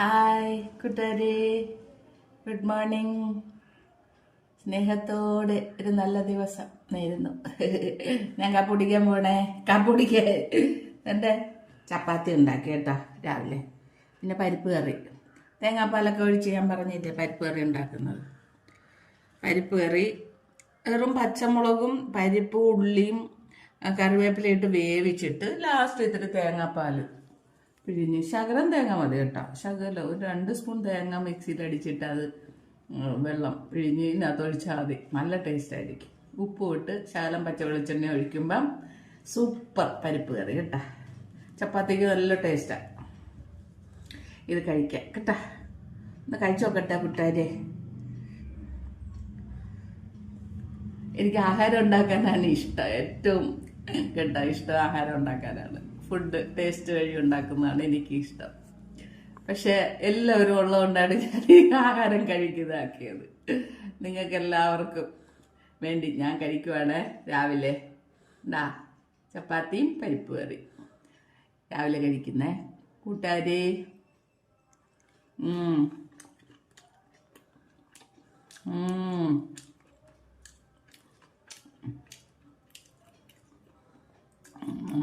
Hi കൂട്ടുകാരെ, good morning. സ്നേഹത്തോടെ ഒരു നല്ല ദിവസം നേരുന്നു. ഞാൻ കാപ്പി കുടിക്കാൻ പോണേ. കാപ്പി കുടിക്കാൻ എൻ്റെ ചപ്പാത്തി ഉണ്ടാക്കി കേട്ടോ രാവിലെ. പിന്നെ പരിപ്പ് കറി, തേങ്ങാപ്പാലൊക്കെ ഒഴിച്ച് ഞാൻ പറഞ്ഞില്ലേ പരിപ്പ് കറി ഉണ്ടാക്കുന്നത്. പരിപ്പ് കറി വെറും പച്ചമുളകും പരിപ്പും ഉള്ളിയും കറിവേപ്പിലയിട്ട് വേവിച്ചിട്ട് ലാസ്റ്റ് ഇത്തിരി തേങ്ങാപ്പാൽ പിഴിഞ്ഞ് ശകലം തേങ്ങ മതി കേട്ടോ. ശകലം ഒരു 2 സ്പൂൺ തേങ്ങ മിക്സിയിൽ അടിച്ചിട്ട് അത് വെള്ളം പിഴിഞ്ഞ് ഇതിനകത്ത് ഒഴിച്ചാൽ മതി. നല്ല ടേസ്റ്റ് ആയിരിക്കും. ഉപ്പ് ഇട്ട് ശകലം പച്ച വെളിച്ചെണ്ണ ഒഴിക്കുമ്പം സൂപ്പർ പരിപ്പ് കറി കേട്ടോ. ചപ്പാത്തിക്ക് നല്ല ടേസ്റ്റാണ്. ഇത് കഴിക്കാം കേട്ടോ. ഒന്ന് കഴിച്ചു നോക്കട്ടെ കൂട്ടുകാരെ. എനിക്ക് ആഹാരം ഉണ്ടാക്കാനാണ് ഇഷ്ടം. ഏറ്റവും കേട്ടോ ഇഷ്ടം ആഹാരം ഉണ്ടാക്കാനാണ്. ഫുഡ് ടേസ്റ്റ് വഴി ഉണ്ടാക്കുന്നതാണ് എനിക്ക് ഇഷ്ടം. പക്ഷെ എല്ലാവരും ഉള്ളതുകൊണ്ടാണ് ഞാൻ ഈ ആഹാരം കഴിക്കുന്നതാക്കിയത്. നിങ്ങൾക്ക് എല്ലാവർക്കും വേണ്ടി ഞാൻ കഴിക്കുവാണ്. രാവിലെ ചപ്പാത്തിയും പരിപ്പ് കറി രാവിലെ കഴിക്കുന്നേ കൂട്ടുകാരെ.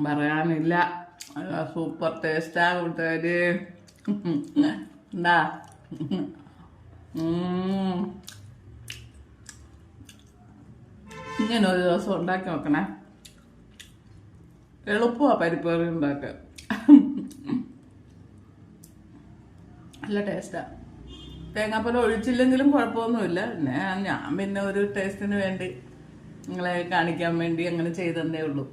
പറയാനില്ല, സൂപ്പർ ടേസ്റ്റാ കൂട്ടുകാര്. എന്താ ഇങ്ങനെ ഒരു ദിവസം ഉണ്ടാക്കി നോക്കണേ. എളുപ്പമാ പരിപ്പ് കറി ഉണ്ടാക്കാൻ. നല്ല ടേസ്റ്റാ. തേങ്ങാപ്പാൽ ഒഴിച്ചില്ലെങ്കിലും കുഴപ്പമൊന്നുമില്ല. ഞാൻ ഒരു ടേസ്റ്റിന് വേണ്ടി നിങ്ങളെ കാണിക്കാൻ വേണ്ടി അങ്ങനെ ചെയ്തതേ ഉള്ളൂ.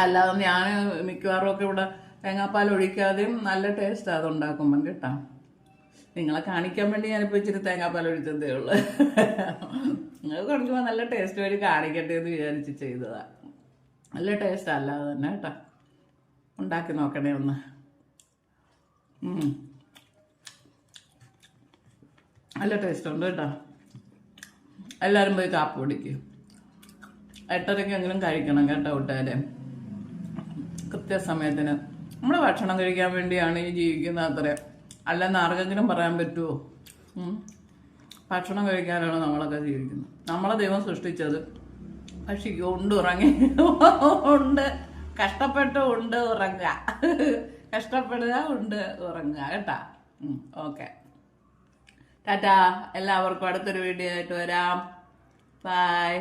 അല്ലാതെ ഞാൻ മിക്കവാറും ഒക്കെ ഇവിടെ തേങ്ങാപ്പാൽ ഒഴിക്കാതെയും നല്ല ടേസ്റ്റ് അത് ഉണ്ടാക്കുമ്പം കേട്ടോ. നിങ്ങളെ കാണിക്കാൻ വേണ്ടി ഞാനിപ്പോൾ ഇച്ചിരി തേങ്ങാപ്പാൽ ഒഴിച്ചതേ ഉള്ളൂ. നിങ്ങൾ കൊടുക്കുമ്പോൾ നല്ല ടേസ്റ്റ് വേണ്ടി കാണിക്കട്ടെ എന്ന് വിചാരിച്ച് ചെയ്തതാ. നല്ല ടേസ്റ്റ് അല്ലാതെ തന്നെ കേട്ടോ. ഉണ്ടാക്കി നോക്കണേ ഒന്ന്. നല്ല ടേസ്റ്റ് ഉണ്ട് കേട്ടോ. എല്ലാവരും പോയി കാപ്പി കുടിക്കും. 8:30 കഴിക്കണം കേട്ടോ കൂട്ടുകാരെ. കൃത്യസമയത്തിന് നമ്മൾ ഭക്ഷണം കഴിക്കാൻ വേണ്ടിയാണ് ഈ ജീവിക്കുന്നത് അത്രേ. അല്ലെന്ന് ആർക്കെങ്കിലും പറയാൻ പറ്റുമോ? ഭക്ഷണം കഴിക്കാനാണ് നമ്മളൊക്കെ ജീവിക്കുന്നത്. നമ്മളെ ദൈവം സൃഷ്ടിച്ചത് ഭക്ഷിക്കുക, ഉണ്ട്, ഉറങ്ങി, ഉണ്ട്, കഷ്ടപ്പെട്ട് ഉണ്ട് ഉറങ്ങുക, കഷ്ടപ്പെടുക, ഉണ്ട്, ഉറങ്ങുക കേട്ടാ. ഓക്കെ, ടാറ്റാ. എല്ലാവർക്കും അടുത്തൊരു വീഡിയോ ആയിട്ട് വരാം. ബൈ.